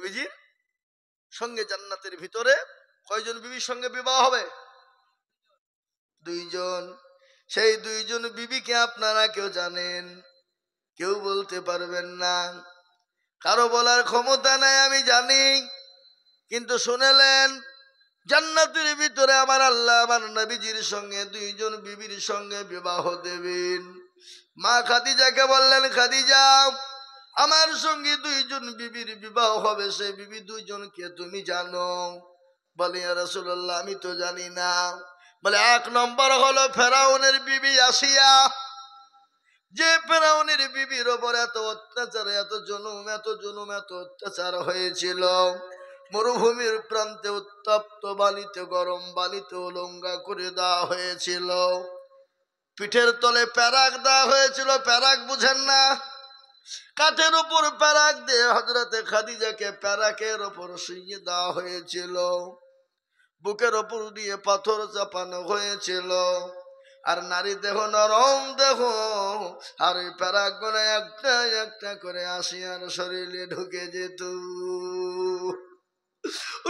নবীজির সঙ্গে জান্নাতের ভিতরে কয়জন বিবির সঙ্গে বিবাহ হবে? 2 জন। সেই 2 জন বিবিকে আপনারা কেউ জানেন? কেউ বলতে পারবেন না, কারো বলার ক্ষমতা নাই। আমি জানি, কিন্তু শুনেলেন, জান্নাতের ভিতরে আমার আল্লাহ আমার নবীজির সঙ্গে 2 জন বিবির সঙ্গে বিবাহ দেবেন। মা খাদিজাকে বললেন, খাদিজা, আমার সঙ্গে 2 জন বিবির বিবাহ হবে, সেই বিবি 2 জনকে তুমি জানো? বলে, ইয়া রাসূলুল্লাহ, আমি তো জানি না। বলে, 1 নম্বর হলো ফেরাউনের বিবি আসিয়া, যে ফেরাউনের বিবির ওপর এত অত্যাচার, এত জুলুম এত অত্যাচার হয়েছিল। মরুভূমির প্রান্তে উত্তপ্ত বালিতে, গরম বালিতে উলঙ্গা করে দেওয়া হয়েছিল, পিঠের তলে প্যারাক দেওয়া হয়েছিল। প্যারাক বুঝেন না? কাঠের উপর প্যারাক দিয়ে হযরতে খাদিজাকে প্যারাকের উপর শুইয়ে দেওয়া হয়েছিল, বুকের উপর দিয়ে পাথর চাপানো হয়েছিল। আর নারী দেহ নরম দেহ, আর ওই প্যারাক গুলো একটা একটা করে আসিয়ার শরীরে ঢুকে যেত,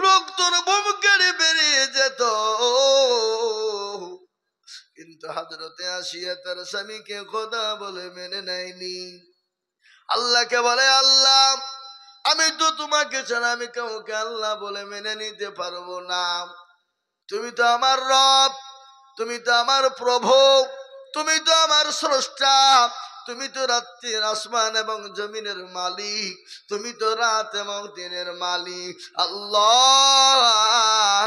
রক্তর বুকের বেরিয়ে যেত। কিন্তু হযরতে আসিয়া তার স্বামীকে খোদা বলে মেনে নেয়নি। আল্লাহকে বলে, আল্লাহ, আমি তো তোমাকে ছাড়া আমি কাউকে আল্লাহ বলে মেনে নিতে পারবো না। তুমি তো আমার রব, তুমি তো আমার প্রভু, তুমি তো আমার স্রষ্টা, তুমি তো রাত্রির আসমান এবং জমিনের মালিক, তুমি তো রাত এবং দিনের মালিক। আল্লাহ,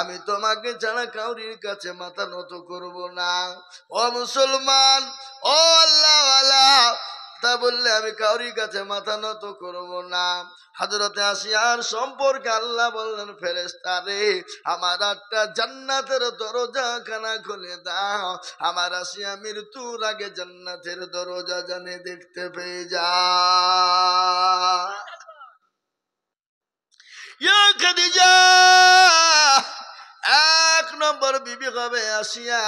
আমি তোমাকে ছাড়া কাউরির কাছে মাথা নত করব না। ও মুসলমান, ও আল্লাহওয়ালা, তা বললে আমি কাউরির কাছে মাথা নত করব না। হযরতে আসিয়ার সম্পর্কে আল্লাহ বললেন, ফেরেশতারে, আমার একটা জান্নাতের দরজা খানা খুলে দাও, আমার আসিয়া মৃত্যুর আগে জান্নাতের দরজা জানে দেখতে পেয়ে যা। ইয়া খাদিজা, 1 নম্বর বিবি হবে আসিয়া।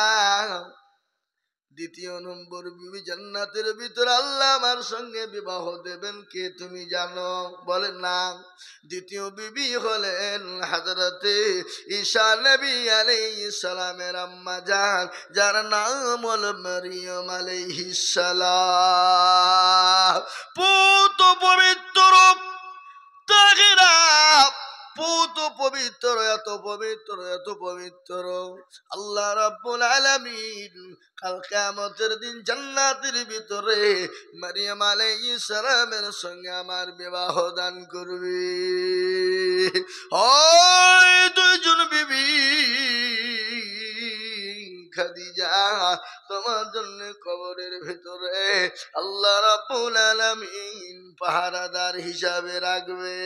2 নম্বর বিবি জান্নাতের ভিতরে আল্লাহ আমার সঙ্গে বিবাহ দেবেন কে তুমি জানো? বলেন না। 2 বিবি হলেন হযরতে ঈসা নবী আলাইহিস সালামের আম্মা জান, যার নাম হলো মারিয়াম আলাইহিস সালাম। পুত পবিত্র, তাহিরা, পুত পবিত্র, এত পবিত্র, এত পবিত্র। আল্লাহ রাব্বুল আলামিন কাল কিয়ামতের দিন জান্নাতের ভিতরে মারিয়াম আলাইহিস সালামের সঙ্গে আমার বিবাহ দান করবে। ওই 2 জন বিবি খাদিজা, তোমার জন্য কবরের ভিতরে আল্লাহ রাব্বুল আলামিন পাহারাদার হিসাবে রাখবে।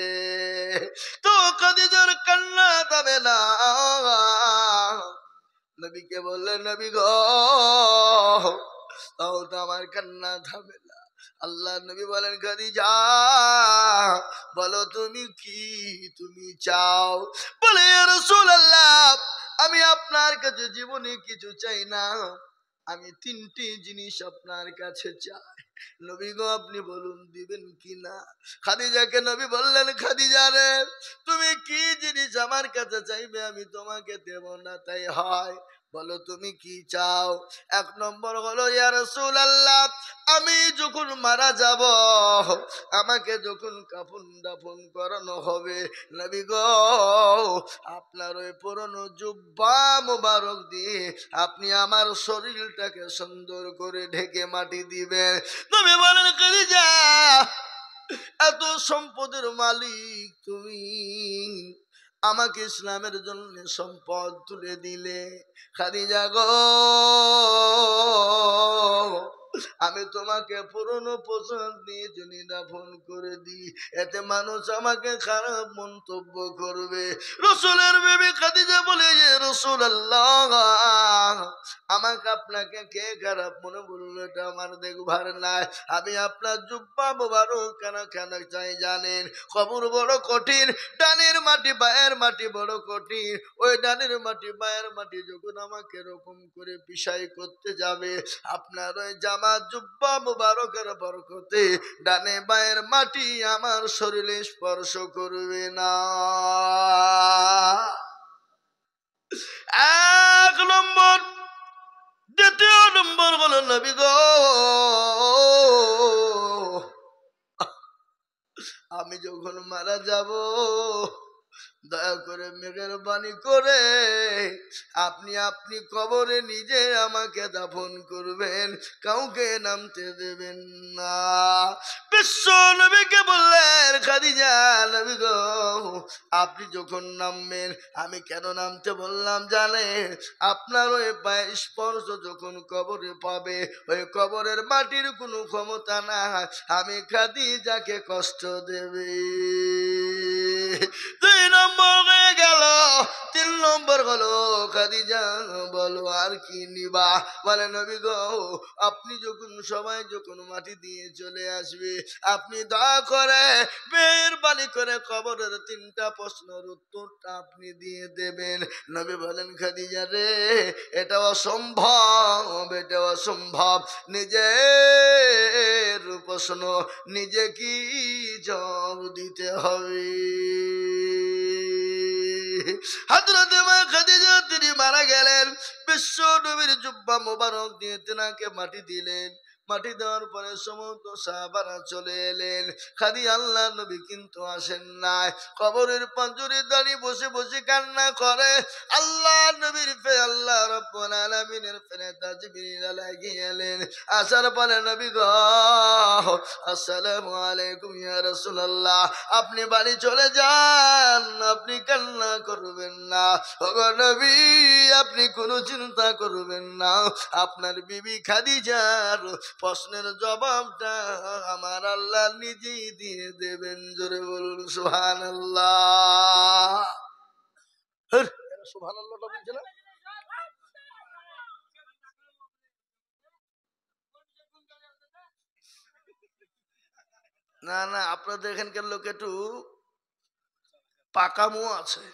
তো খাদিজার কান্না থামে না। নবীকে বললেন, নবী গো, তাও তো আমার কান্না থামে না। আল্লাহ নবী বলেন, খাদিজা, বলো তুমি কি তুমি চাও? বলে, ইয়া রাসূলুল্লাহ, আমি আপনার কাছে জীবনে কিছু চাই না, আমি 3টি জিনিস আপনার কাছে চাই। নবী গো, আপনি বলুন দিবেন কিনা? খাদিজাকে নবী বললেন, খাদিজা রে, তুমি কি জিনিস আমার কাছে চাইবে, আমি তোমাকে দেব না তাই হয়? বলো তুমি কি চাও? 1 নম্বর হলো, ইয়া রাসূলুল্লাহ, আমি যখন মারা যাব, আমাকে যখন কাফন দাফন করানো হবে, নবী গো, আপনার ওই পুরনো জুব্বা মোবারক দিয়ে আপনি আমার শরীরটাকে সুন্দর করে ঢেকে মাটি দিবেন। নবী বলেন, খাদিজা, এত সম্পদের মালিক তুমি, আমাকে ইসলামের জন্য সম্পদ তুলে দিলে। খাদিজা গো, আমি তোমাকে পুরনো পোশাক দিয়ে যদি দাফন করে দিই, এতে মানুষ আমাকে খারাপ মন্তব্য করবে। রাসূলের বিবি খাদিজা বলে, যে রাসূলুল্লাহ, আমাকে আপনাকে কে খারাপ মনে বললো এটা আমার দেখবার নাই। আমি আপনার জুব্বা মোবারক কেন কেন চাই জানেন? কবর বড় কঠিন, ডানের মাটি পায়ের মাটি বড় কঠিন। ওই ডানের মাটি পায়ের মাটি যখন আমাকে এরকম করে পিছাই করতে যাবে, আপনার ওই জামা আমার জুব্বা মুবারকের বরকতে ডানে বায়ের মাটি আমার শরীরে স্পর্শ করবে না। এক নম্বর। দ্বিতীয় নম্বর হলো নবী গো, আমি যখন মারা যাব দয়া করে মেহেরবানি করে আপনি আপনি কবরে নিজে আমাকে দাফন করবেন, কাউকে নামতে দেবেন না। বিশ্ব নবীকে বললেন খাদিজা নবী গো, আপনি যখন নামবেন আমি কেন নামতে বললাম জানেন? আপনার ওই পায়ের স্পর্শ যখন কবরে পাবে ওই কবরের মাটির কোনো ক্ষমতা না আমি খাদিজাকে কষ্ট দেবে। 2 নম্বর হয়ে গেল। 3 নম্বর হলো খাদিজা বলো আর কি নিবা? বলে নবী গো, আপনি যখন সবাই যখন মাটি দিয়ে চলে আসবে আপনি দয়া করে মেহেরবানি করে কবরের 3টা প্রশ্নের উত্তরটা আপনি দিয়ে দেবেন। নবী বলেন খাদিজা রে, এটা অসম্ভব, এটা অসম্ভব। নিজের প্রশ্ন নিজে কি জবাব দিতে হবে। হযরত মা খাদিজা তিনি মারা গেলেন। বিশ্ব নবীর জুব্বা মোবারক দিয়ে তেনাকে মাটি দিলেন। মাটি দেওয়ার পরে সমস্ত সাহাবারা চলে এলেন। খালি আল্লাহ নবী কিন্তু আসেন নাই। কবরের পাঁজরে দাঁড়িয়ে বসে বসে কান্না করে। আল্লাহ নবীর আল্লাহ রাব্বুল আলামিনের ফেরেশতা জিবরিল আলাইহিস এলেন। আসার পরে নবী গো, আসসালামু আলাইকুম ইয়া রাসূলুল্লাহ, আপনি বাড়ি চলে যান, আপনি কান্না করবেন না। ওগো নবী, আপনি কোনো চিন্তা করবেন না, আপনার বিবি খাদিজার প্রশ্নের জবাবটা আমার আল্লাহ নিজেই দিয়ে দেবেন। জোরে বলুন সুবহানাল্লাহ। সুবহানাল্লাহটা বলছে না? না না, আপনাদের এখানকার লোক একটু পাকামো আছে।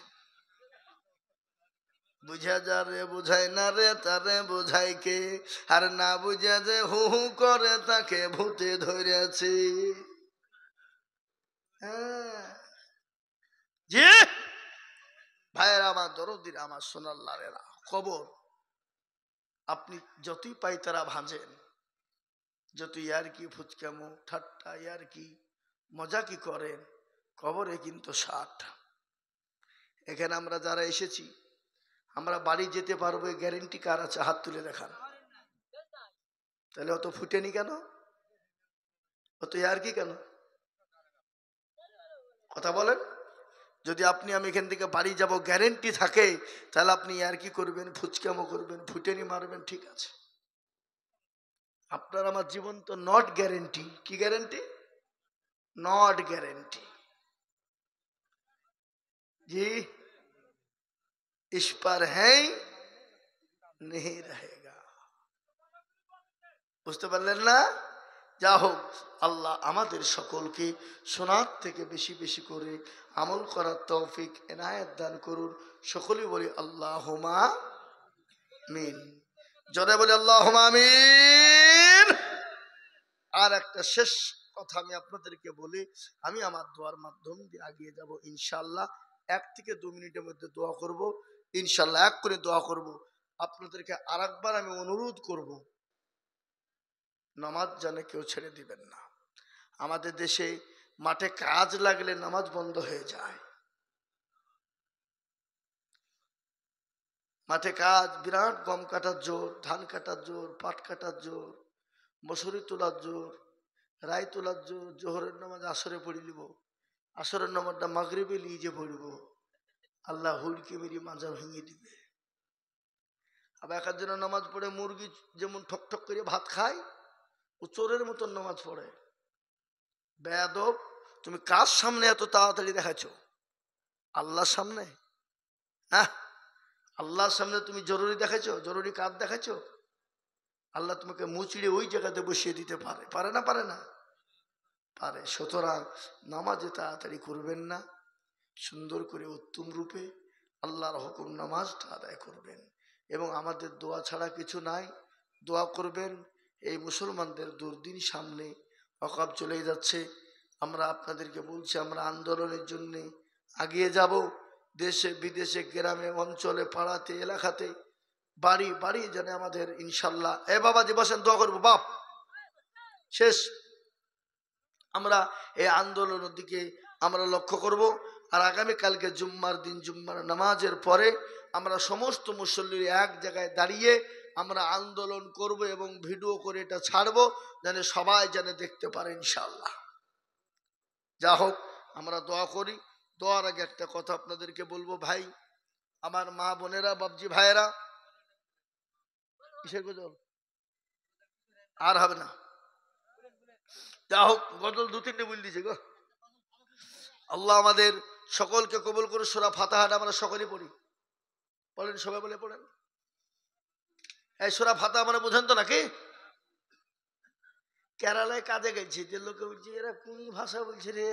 বুঝা যা রে বুঝাই না রে তারে বুঝাই কে, আর না বুঝা যে হু হু করে তাকে ভূতে ধরেছে। হ্যাঁ জি ভাইয়ের আমার দরদির আমার সোনার লালেরা, খবর আপনি যতই পাই তারা ভাঁজেন, যত ইয়ার কি ফুচকামো ঠাট্টা ইয়ার কি মজা কি করেন, কবরে কিন্তু 60। এখানে আমরা যারা এসেছি আমরা বাড়ি যেতে পারবো গ্যারেন্টি কার আছে? হাত তুলে দেখান। তাহলে অত ফুটেনি কেন? অত ইয়ার কি কেন? কথা বলেন। যদি আপনি আমি এখান থেকে বাড়ি যাব গ্যারেন্টি থাকে, তাহলে আপনি আর কি করবেন? ফুচকামো করবেন, ফুটেনি মারবেন, ঠিক আছে। আপনার আমার জীবন তো নট গ্যারেন্টি। কি গ্যারেন্টি? Not guarantee. জি, इस पर है नहीं रहेगा। বুঝতে পারলেন না? যা হোক, আল্লাহ আমাদের সকলকে শোনার থেকে বেশি বেশি করে আমল করার তৌফিক এনায়েত দান করুন। সকলেই বলি আল্লাহুম্মা আমিন। জোরে বলি আল্লাহুম্মা আমিন। আর একটা শেষ কথা আমি আপনাদেরকে বলি, আমি আমার দোয়ার মাধ্যম দিয়ে এগিয়ে যাব ইনশাআল্লাহ। 1 থেকে 2 মিনিটের মধ্যে দোয়া করব ইনশাআল্লাহ। 1 করে দোয়া করব। আপনাদেরকে আরেকবার আমি অনুরোধ করব, নামাজ জানে কেউ ছেড়ে দিবেন না। আমাদের দেশে মাঠে কাজ লাগলে নামাজ বন্ধ হয়ে যায়। মাঠে কাজ, বিরাট গম কাটার জোর, ধান কাটার জোর, পাট কাটার জোর, মসুরি তোলার জোর, রাই তোলার জোর। জোহরের নামাজ আসরে পড়ি লিব, আসরের নামাজটা মাগরিবে লিজে পড়িব, আল্লাহ হুড়কে মেরি মাজা ভেঙে দিবে। আবার একজনের নামাজ পড়ে মুরগি যেমন ঠক ঠক করে ভাত খায়, ও চোরের মতন নামাজ পড়ে। বেয়াদব, তুমি কার সামনে এত তাড়াতাড়ি দেখাচ্ছ? আল্লাহর সামনে? হ্যাঁ, আল্লাহর সামনে তুমি জরুরি দেখাচ্ছ? জরুরি কাজ দেখাচ্ছ? আল্লাহ তোমাকে মুচড়ে ওই জায়গাতে বসিয়ে দিতে পারে। পারে না? পারে না? পারে। সুতরাং নামাজে তাড়াতাড়ি করবেন না, সুন্দর করে উত্তম রূপে আল্লাহর হুকুম নামাজটা আদায় করবেন। এবং আমাদের দোয়া ছাড়া কিছু নাই। দোয়া করবেন এই মুসলমানদের দুর্দিন সামনে ওয়াকফ চলে যাচ্ছে। আমরা আপনাদেরকে বলছি, আমরা আন্দোলনের জন্য এগিয়ে যাব। দেশে বিদেশে, গ্রামে অঞ্চলে, পাড়াতে, এলাকাতে, বাড়ি বাড়ি যেন আমাদের ইনশাল্লাহ। এ বাবাজি বসেন, দোয়া করবো বাপ। শেষ। আমরা এই আন্দোলনের দিকে আমরা লক্ষ্য করব। আর আগামীকালকে জুম্মার দিন, জুম্মার নামাজের পরে আমরা সমস্ত মুসল্লির এক জায়গায় দাঁড়িয়ে আমরা আন্দোলন করব এবং ভিডিও করে এটা ছাড়বো, যেন সবাই যেন দেখতে পারে ইনশাআল্লাহ। যা হোক, আমরা দোয়া করি। দোয়ার আগে একটা কথা আপনাদেরকে বলবো ভাই, আমার মা বোনেরা, বাবজি ভাইয়েরা, কিসের গজল আর হবে না, যা হোক গজল 2-3টে বল দিছে গো। আল্লাহ আমাদের সকলকে কবুল করে। সূরা ফাতিহাটা আমরা সকলেই পড়ি, বলেন সবাই, বলে পড়েন। এই সূরা ফাতিহা মানে বুঝেন তো নাকি? কেরালায় কাজে গেছি, যে লোকে বলছে এরা কোন ভাষা বলছে রে,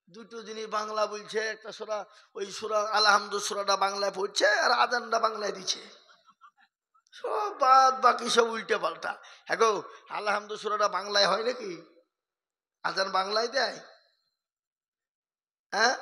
দুটো জিনিস বাংলা বলছে, একটা সূরা, ওই সূরা আলহামদু সূরাটা বাংলায় পড়ছে আর আজানটা বাংলায় দিচ্ছে, সব বাদ বাকি সব উল্টে পাল্টা। হ্যাঁ গো, আলহামদু সূরাটা বাংলায় হয় নাকি? আজান বাংলায় দেয়? হ্যাঁ,